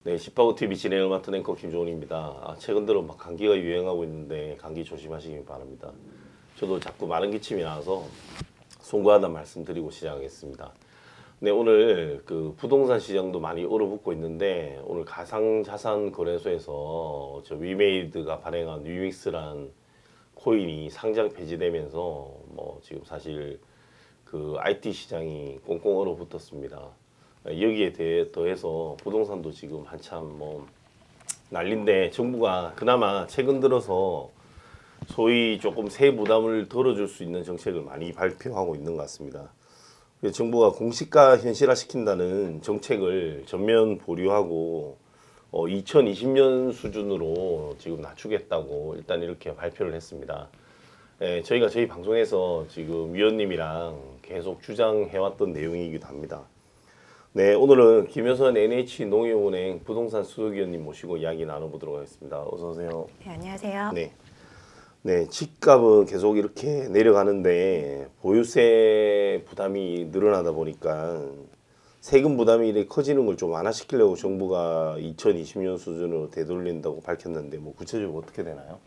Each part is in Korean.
네, 시파고 TV 진행을 맡은 앵커 김종훈입니다. 최근 들어 막 감기가 유행하고 있는데 감기 조심하시기 바랍니다. 저도 자꾸 마른 기침이 나서 송구하다는 말씀드리고 시작하겠습니다. 네, 오늘 그 부동산 시장도 많이 얼어붙고 있는데 오늘 가상자산 거래소에서 저 위메이드가 발행한 위믹스란 코인이 상장 폐지되면서 뭐 지금 사실 그 IT 시장이 꽁꽁 얼어붙었습니다. 여기에 더해서 부동산도 지금 한참 뭐 난린데 정부가 그나마 최근 들어서 소위 조금 세부 부담을 덜어줄 수 있는 정책을 많이 발표하고 있는 것 같습니다. 그래서 정부가 공시가 현실화시킨다는 정책을 전면 보류하고 2020년 수준으로 지금 낮추겠다고 일단 이렇게 발표를 했습니다. 저희가 저희 방송에서 지금 위원님이랑 계속 주장해왔던 내용이기도 합니다. 네, 오늘은 김효선 NH농협은행 부동산 수석위원님 모시고 이야기 나눠보도록 하겠습니다. 어서 오세요. 네, 안녕하세요. 네, 집값은 계속 이렇게 내려가는데 보유세 부담이 늘어나다 보니까 세금 부담이 이렇게 커지는 걸 좀 완화시키려고 정부가 2020년 수준으로 되돌린다고 밝혔는데 뭐 구체적으로 어떻게 되나요?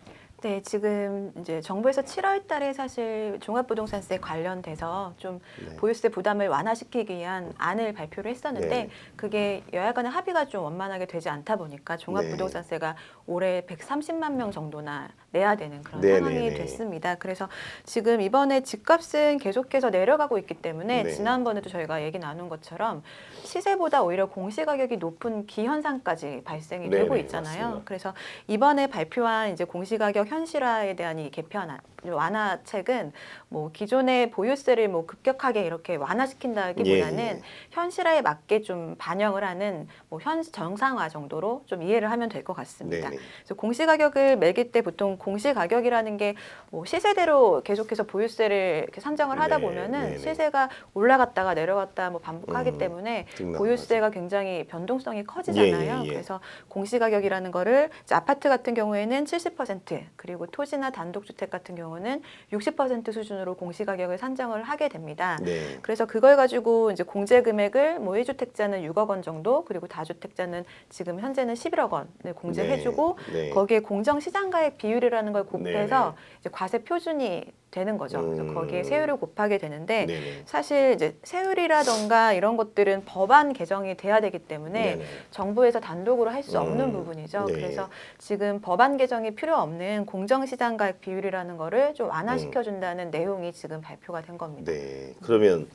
네, 지금 이제 정부에서 7월 달에 사실 종합부동산세 관련돼서 좀 네. 보유세 부담을 완화시키기 위한 안을 발표를 했었는데 네. 그게 여야 간의 합의가 좀 원만하게 되지 않다 보니까 종합부동산세가 올해 130만 명 정도나 내야 되는 그런 네, 상황이 네, 네. 됐습니다. 그래서 지금 이번에 집값은 계속해서 내려가고 있기 때문에 네. 지난번에도 저희가 얘기 나눈 것처럼 시세보다 오히려 공시가격이 높은 기현상까지 발생이 네, 되고 네, 있잖아요. 맞습니다. 그래서 이번에 발표한 이제 공시가격 현실화에 대한 이 개편 완화책은 뭐 기존의 보유세를 뭐 급격하게 이렇게 완화시킨다기보다는 예, 예. 현실화에 맞게 좀 반영을 하는 뭐 정상화 정도로 좀 이해를 하면 될 것 같습니다. 네, 네. 그래서 공시가격을 매길 때 보통 공시가격이라는 게 뭐 시세대로 계속해서 보유세를 이렇게 산정을 하다 네, 보면은 네, 네. 시세가 올라갔다가 내려갔다 뭐 반복하기 때문에 등락하죠. 보유세가 굉장히 변동성이 커지잖아요. 예, 예, 예. 그래서 공시가격이라는 거를 이제 아파트 같은 경우에는 70% 그리고 토지나 단독주택 같은 경우는 60% 수준으로 공시가격을 산정을 하게 됩니다. 네. 그래서 그걸 가지고 이제 공제 금액을 뭐 1주택자는 6억 원 정도 그리고 다주택자는 지금 현재는 11억 원을 공제해주고 네. 거기에 공정시장가액 비율이라는 걸 곱해서 네. 이제 과세 표준이 되는 거죠. 그래서 거기에 세율을 곱하게 되는데 네네. 사실 이제 세율이라던가 이런 것들은 법안 개정이 돼야 되기 때문에 네네. 정부에서 단독으로 할 수 없는 부분이죠. 네. 그래서 지금 법안 개정이 필요 없는 공정시장가액 비율이라는 거를 좀 완화시켜준다는 내용이 지금 발표가 된 겁니다. 네. 그러면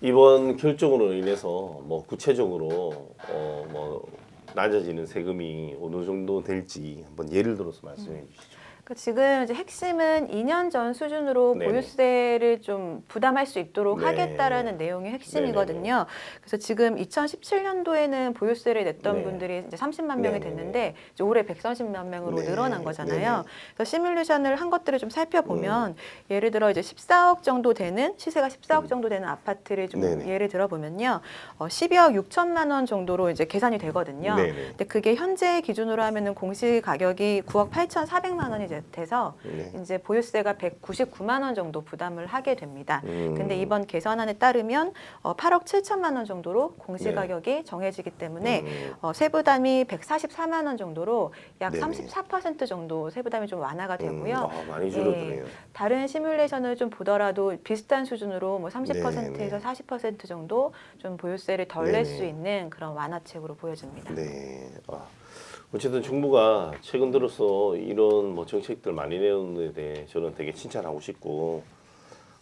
이번 결정으로 인해서 뭐 구체적으로 뭐 낮아지는 세금이 어느 정도 될지 한번 예를 들어서 말씀해 주시죠. 그러니까 지금 이제 핵심은 2년 전 수준으로 네네. 보유세를 좀 부담할 수 있도록 네. 하겠다라는 내용이 핵심이거든요. 그래서 지금 2017년도에는 보유세를 냈던 네. 분들이 이제 30만 명이 네네. 됐는데 이제 올해 130만 명으로 네. 늘어난 거잖아요. 네네. 그래서 시뮬레이션을 한 것들을 좀 살펴보면 예를 들어 이제 14억 정도 되는 시세가 14억 정도 되는 아파트를 좀 네네. 예를 들어 보면요. 12억 6천만 원 정도로 이제 계산이 되거든요. 네네. 근데 그게 현재 기준으로 하면은 공시 가격이 9억 8,400만 원이 돼서 네. 이제 보유세가 199만 원 정도 부담을 하게 됩니다. 근데 음. 이번 개선안에 따르면 8억 7천만 원 정도로 공시 네. 가격이 정해지기 때문에 세부담이 144만 원 정도로 약 네네. 34% 정도 세부담이 좀 완화가 되고요. 많이 줄어드네요. 다른 시뮬레이션을 좀 보더라도 비슷한 수준으로 뭐 30%에서 네네. 40% 정도 좀 보유세를 덜 낼 수 네네. 있는 그런 완화책으로 보여집니다. 네. 어쨌든 정부가 최근 들어서 이런 뭐 정책들 많이 내놓는 데 대해 저는 되게 칭찬하고 싶고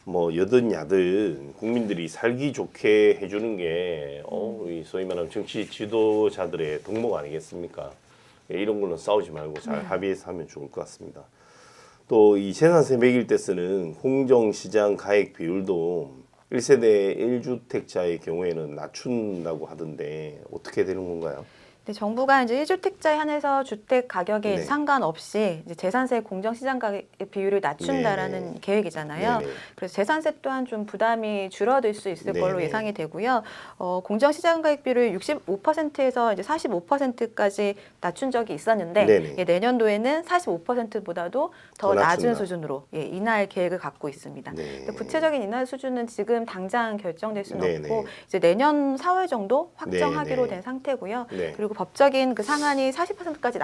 뭐 여든 야든 국민들이 살기 좋게 해주는 게 우리 소위 말하는 정치 지도자들의 덕목 아니겠습니까? 이런 걸로 싸우지 말고 잘 합의해서 하면 좋을 것 같습니다. 또 이 재산세 매길 때 쓰는 공정시장 가액 비율도 1세대 1주택자의 경우에는 낮춘다고 하던데 어떻게 되는 건가요? 네, 정부가 이제 1주택자에 한해서 주택 가격에 네. 상관없이 이제 재산세 공정시장 가격 비율을 낮춘다라는 네네. 계획이잖아요. 네네. 그래서 재산세 또한 좀 부담이 줄어들 수 있을 걸로 네네. 예상이 되고요. 공정시장 가격 비율을 65%에서 이제 45%까지 낮춘 적이 있었는데 네네. 내년도에는 45%보다도 더 더 낮은 낮춘다. 수준으로 인하할 계획을 갖고 있습니다. 네. 근데 구체적인 인하 수준은 지금 당장 결정될 수는 네네. 없고 이제 내년 4월 정도 확정하기로 네네. 된 상태고요. 네. 그리고 그리고 법적인 그 상한이 40%까지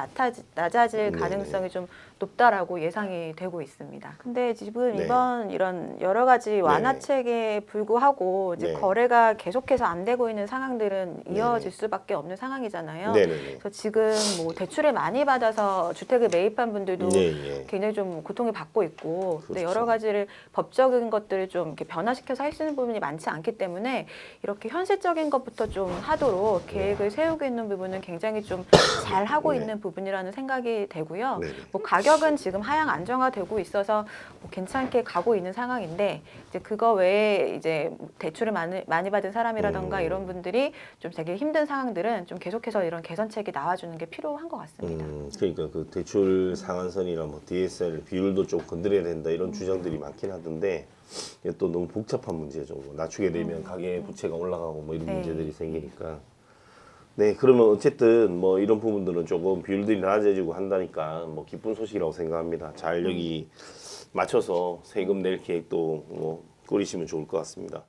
낮아질 네네. 가능성이 좀 높다라고 예상이 되고 있습니다. 근데 지금 네. 이번 이런 여러 가지 완화책에 불구하고 이제 네. 거래가 계속해서 안 되고 있는 상황들은 이어질 네네. 수밖에 없는 상황이잖아요. 네네네. 그래서 지금 뭐 대출을 많이 받아서 주택을 매입한 분들도 예. 굉장히 좀 고통을 받고 있고, 근데 그렇죠. 여러 가지를 법적인 것들을 좀 이렇게 변화시켜서 할 수 있는 부분이 많지 않기 때문에 이렇게 현실적인 것부터 좀 하도록 계획을 세우고 있는 부분은 굉장히 좀 잘 하고 네. 있는 부분이라는 생각이 되고요. 네네. 뭐 가격은 지금 하향 안정화되고 있어서 뭐 괜찮게 가고 있는 상황인데, 이제 그거 외에 이제 대출을 많이 받은 사람이라던가 이런 분들이 좀 되게 힘든 상황들은 좀 계속해서 이런 개선책이 나와주는 게 필요한 것 같습니다. 그러니까 그 대출 상한선이나 뭐 DSR 비율도 좀 건드려야 된다 이런 주장들이 많긴 하던데 이게 또 너무 복잡한 문제죠. 뭐 낮추게 되면 가계 부채가 올라가고 뭐 이런 네. 문제들이 생기니까. 네, 그러면 어쨌든 뭐 이런 부분들은 조금 비율들이 낮아지고 한다니까 뭐 기쁜 소식이라고 생각합니다. 잘 여기 맞춰서 세금 낼 계획도 뭐 꾸리시면 좋을 것 같습니다.